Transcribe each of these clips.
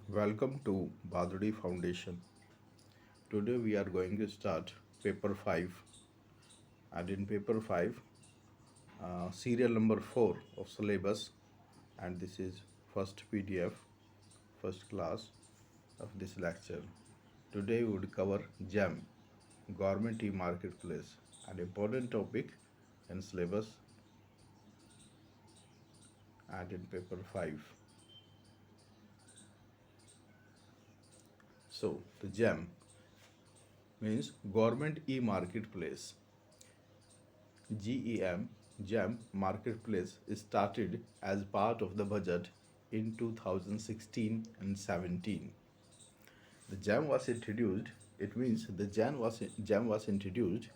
Welcome to Badudi Foundation. Today we are going to start paper 5, and in paper 5 serial number 4 of syllabus, and this is first PDF, first class of this lecture. Today we would cover GEM, Government E-Marketplace, an important topic in syllabus and in paper 5. So the GEM means Government E-Marketplace. GEM Marketplace started as part of the budget in 2016 and 17. The GEM was introduced, it means the GEM was introduced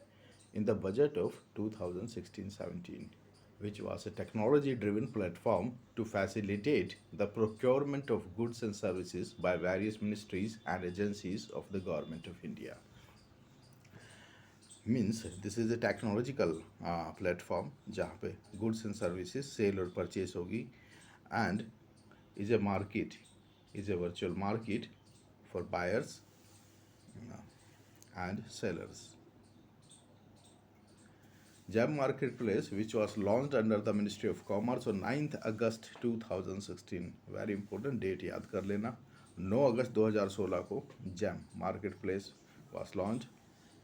in the budget of 2016-17, which was a technology driven platform to facilitate the procurement of goods and services by various ministries and agencies of the Government of India. Means this is a technological platform जहाँ पे goods and services cell और purchase होगी and is a market is a virtual market for buyers and sellers. GEM Marketplace, which was launched under the Ministry of Commerce on 9th August 2016. Very important date याद कर लेना. 9 August 2016 को GEM Marketplace was launched.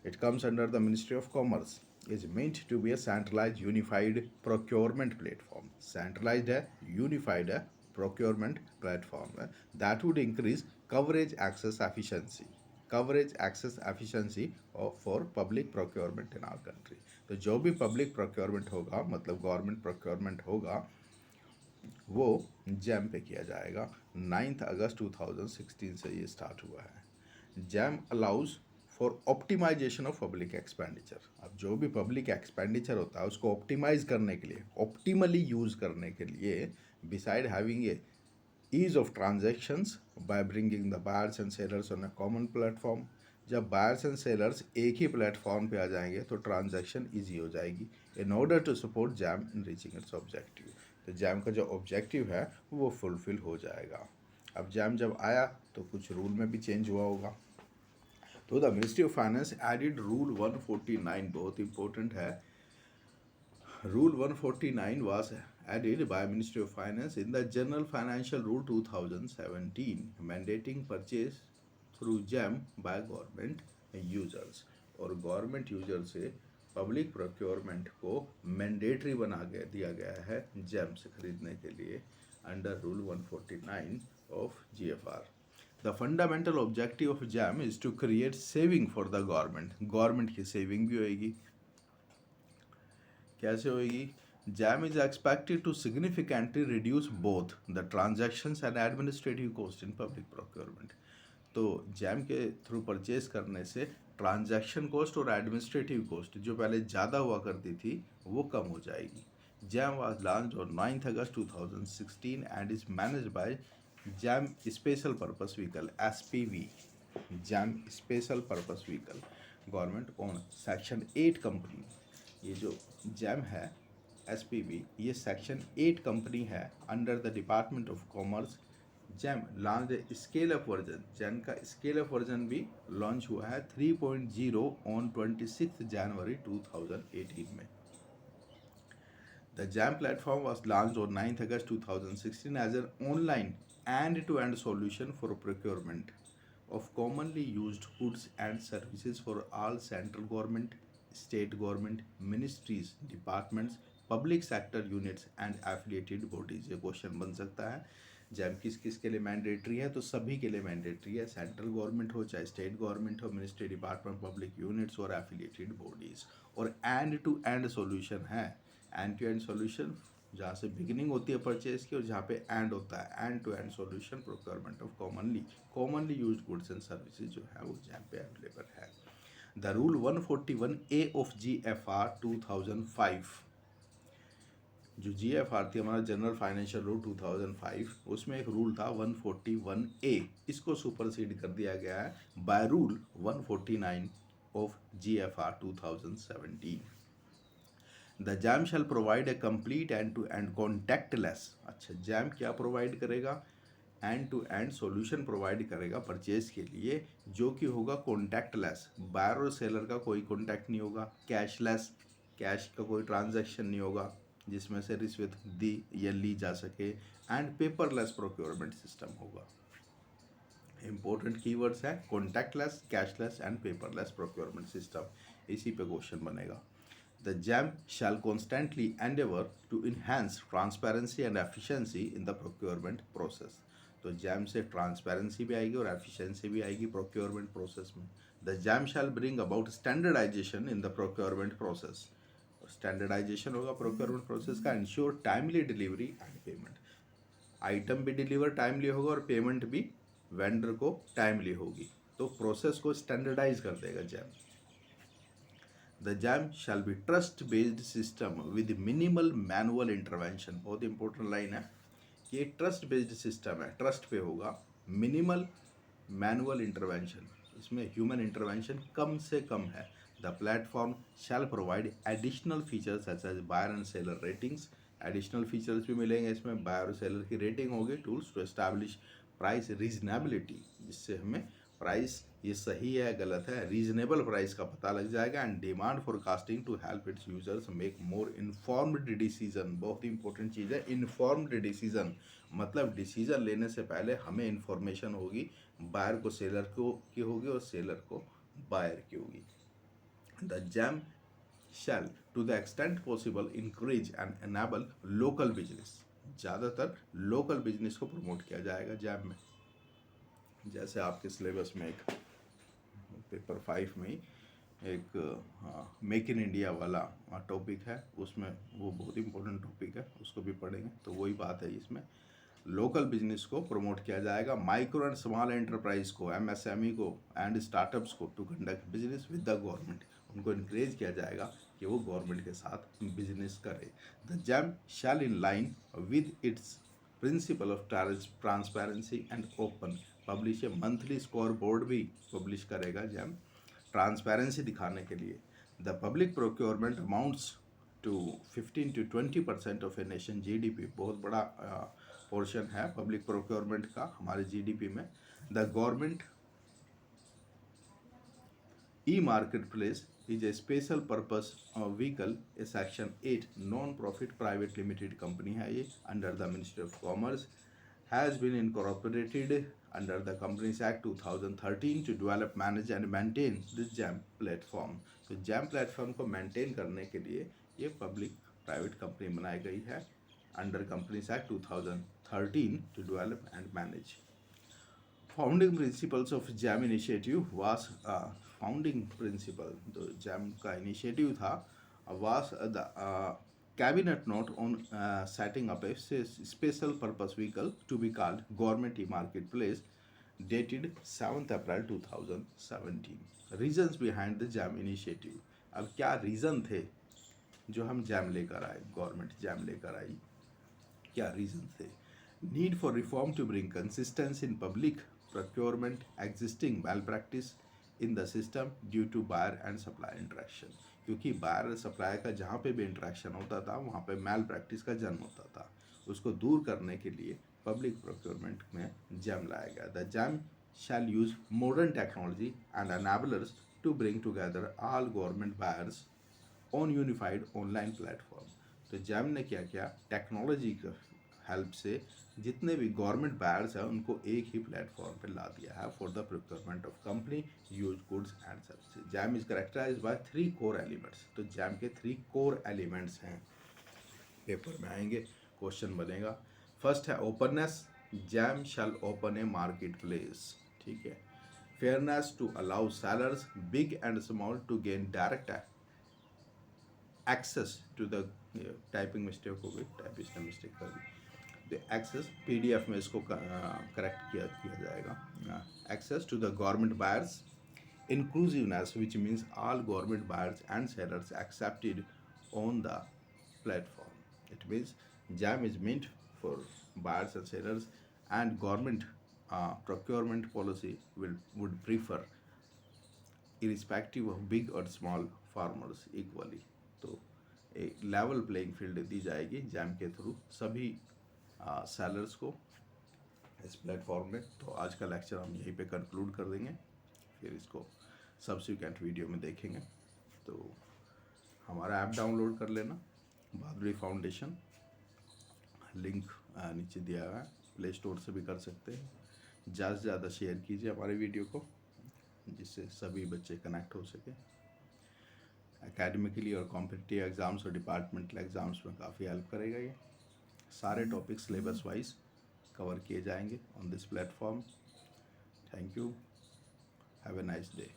It comes under the Ministry of Commerce. Is meant to be a centralized unified procurement platform. Centralized है, unified है, procurement platform है. That would increase coverage access efficiency. Coverage access efficiency for public procurement in our country. तो जो भी public procurement होगा, मतलब government procurement होगा, वो जैम पे किया जाएगा. 9 अगस्त 2016 से ये स्टार्ट हुआ है. Jam allows for optimisation of public expenditure. अब जो भी पब्लिक एक्सपेंडिचर होता है उसको ऑप्टिमाइज करने के लिए, ऑप्टिमली यूज करने के लिए, beside having a ease of transactions by bringing the buyers and sellers on a common platform. जब बायर्स एंड सेलर्स एक ही प्लेटफॉर्म पे आ जाएंगे तो ट्रांजैक्शन इजी हो जाएगी. In order to support GeM in reaching its objective. तो GeM का जो ऑब्जेक्टिव है वो फुलफिल हो जाएगा. अब जैम जब आया तो कुछ रूल में भी चेंज हुआ होगा. तो the ministry of finance added rule 149. बहुत इंपॉर्टेंट है. Rule 149 was added by Ministry of Finance in the General Financial Rule 2017, mandating purchase through GEM by government users. और गवर्नमेंट यूजर से पब्लिक प्रोक्योरमेंट को mandatory बना दिया गया है GeM से खरीदने के लिए under rule 149 of GFR. The fundamental objective of GEM is to create saving for the government. Government की सेविंग भी होएगी. कैसे होएगी? GeM is expected to significantly reduce both the transactions and administrative cost in public procurement. तो GeM के through purchase करने से transaction cost और एडमिनिस्ट्रेटिव कॉस्ट जो पहले ज़्यादा हुआ करती थी वो कम हो जाएगी. Jam was launch on 9 August 2016 and is managed by jam special purpose vehicle SPV. Jam special purpose vehicle government own section 8 company. ये जो जैम है SPV, ये सेक्शन 8 कंपनी है under the department of commerce. Jam launch scale up version. Jam का scale up version भी launch हुआ है 3.0 on 26 जनवरी 2018 में. The jam platform was launch on 9 August 2016 as an online end to end solution for procurement of commonly used goods and services for all central government, state government, ministries, departments, public sector units and affiliated bodies. ये question बन सकता है. Jam किस किस के लिए mandatory है? तो सभी के लिए मैंडेटरी है. सेंट्रल गवर्नमेंट हो चाहे स्टेट गवर्नमेंट हो, मिनिस्ट्री, डिपार्टमेंट, पब्लिक यूनिट्स और एफिलिएटेड बॉडीज. और एंड टू एंड सॉल्यूशन है. एंड टू एंड सॉल्यूशन जहाँ से बिगिनिंग होती है परचेज की और जहाँ पे एंड होता है. End to end solution procurement of commonly used goods and services जो है वो जहाँ पे अवेलेबल है. The rule 141A of GFR 2005. जो GFR थी हमारा जनरल फाइनेंशियल रूल 2005, उसमें एक रूल था 141A. इसको सुपरसीड कर दिया गया है by rule 149 of GFR 2017. The GeM shall provide a complete end to end contactless. अच्छा, जैम क्या प्रोवाइड करेगा? End to end solution provide करेगा परचेज के लिए, जो कि होगा कॉन्टैक्टलेस। बायर और सेलर का कोई कॉन्टैक्ट नहीं होगा, कैशलेस, कैश का कोई ट्रांजैक्शन नहीं होगा जिसमें से रिश्वत दी या ली जा सके, एंड पेपरलेस प्रोक्योरमेंट सिस्टम होगा। इंपॉर्टेंट कीवर्ड्स है contactless, cashless and paperless procurement system, इसी पे क्वेश्चन बनेगा। The JAM shall constantly endeavor to enhance transparency and efficiency in the procurement process. तो जैम से ट्रांसपेरेंसी भी आएगी और एफिशिएंसी भी आएगी प्रोक्योरमेंट प्रोसेस में। The GeM shall bring about standardisation in the procurement process. Standardisation होगा प्रोक्योरमेंट प्रोसेस का, ensure timely delivery and payment. Item भी डिलीवर टाइमली होगा और पेमेंट भी वेंडर को टाइमली होगी, तो प्रोसेस को स्टैंडर्डाइज कर देगा jam. The JAM shall be trust-based system with minimal manual intervention। बहुत इंपॉर्टेंट लाइन है कि एक ट्रस्ट बेस्ड सिस्टम है, ट्रस्ट पे होगा, मिनिमल मैनुअल इंटरवेंशन, इसमें ह्यूमन इंटरवेंशन कम से कम है। The platform shall provide additional features such as buyer and seller ratings. Additional features भी मिलेंगे इसमें, बायर और सेलर की रेटिंग होगी। Tools to establish price reasonability, जिससे हमें प्राइस ये सही है गलत है, रीजनेबल प्राइस का पता लग जाएगा। And demand forecasting to help its users make more informed decision. बहुत इंपॉर्टेंट चीज़ है इन्फॉर्म्ड डिसीजन, मतलब डिसीजन लेने से पहले हमें इन्फॉर्मेशन होगी, बायर को सेलर को की होगी और सेलर को बायर की होगी। The GeM shall to the extent possible encourage and enable local business. ज़्यादातर लोकल बिजनेस को प्रमोट किया जाएगा जैम में। जैसे आपके सिलेबस में एक पेपर 5 में ही एक मेक इन इंडिया वाला टॉपिक है, उसमें वो बहुत इंपॉर्टेंट टॉपिक है, उसको भी पढ़ेंगे। तो वही बात है, इसमें लोकल बिजनेस को प्रमोट किया जाएगा, माइक्रो एंड स्मॉल एंटरप्राइज को, एमएसएमई को एंड स्टार्टअप्स को to conduct business with the government. उनको इनक्रेज किया जाएगा कि वो गवर्नमेंट के साथ बिजनेस करे। The GeM shall in line with its principle of transparency and open publish a monthly score board भी पब्लिश करेगा जैम, ट्रांसपेरेंसी दिखाने के लिए। The public procurement amounts to 15 to 20% of a nation GDP. बहुत बड़ा portion है public procurement का हमारे जीडीपी में। The government e market place is a special purpose vehicle, a section 8 non profit private limited company है ये, under the ministry of commerce, has been incorporated under the companies act 2013 to develop, manage and maintain this GeM platform. तो GeM platform को maintain करने के लिए ये public private company बनाई गई है under companies act 2013 to develop and manage. Founding principles of GeM initiative was, founding principle जो जैम का इनिशिएटिव था was the cabinet note on setting up a special purpose vehicle to be called government e-marketplace, dated 7th April 2017। reasons behind the jam initiative। अब क्या reason थे जो हम jam लेकर आए, गवर्नमेंट जैम लेकर आई, क्या रीज़न थे? Need for reform to bring consistency in public procurement, existing well practice in the system due to buyer and supply interaction. क्योंकि बायर सप्लाई का जहाँ पे भी इंट्रैक्शन होता था वहाँ पे मैल प्रैक्टिस का जन्म होता था, उसको दूर करने के लिए पब्लिक प्रोक्योरमेंट में जैम लाया गया। The GeM shall use modern technology and enablers to bring together all government buyers on unified online platform. तो जैम ने क्या किया, टेक्नोलॉजी का हेल्प से जितने भी गवर्नमेंट बायर्स हैं उनको एक ही प्लेटफॉर्म पर ला दिया है for the procurement of company use goods and services. GeM is characterised by 3 core elements. तो जैम के 3 कोर एलिमेंट्स हैं, पेपर में आएंगे, क्वेश्चन बनेगा। फर्स्ट है openness, GeM shall open a market place, ठीक है। Fairness to allow sellers big and small to gain direct access to the, typing mistake हो गई, टाइपिस्ट ने मिस्टेक कर दी, एक्सेस पीडीएफ में इसको करेक्ट किया जाएगा। Access to the government buyers, inclusiveness which means all government buyers and sellers accepted on the platform. It means jam is meant for buyers and sellers, and government procurement policy would prefer irrespective of big or small farmers equally। तो एक level playing field दी जाएगी jam के through सभी sellers को इस platform में। तो आज का लेक्चर हम यहीं पे कंक्लूड कर देंगे, फिर इसको सब्सिक्वेंट वीडियो में देखेंगे। तो हमारा ऐप डाउनलोड कर लेना, बहादुरी फाउंडेशन, लिंक नीचे दिया हुआ है, प्ले स्टोर से भी कर सकते हैं। ज़्यादा से ज़्यादा शेयर कीजिए हमारे वीडियो को, जिससे सभी बच्चे कनेक्ट हो सके। एकेडमिकली और कॉम्पिटिटिव एग्ज़ाम्स और डिपार्टमेंटल एग्ज़ाम्स में काफ़ी हेल्प करेगा ये। सारे टॉपिक सिलेबस वाइज कवर किए जाएंगे on this platform. Thank you, have a nice day.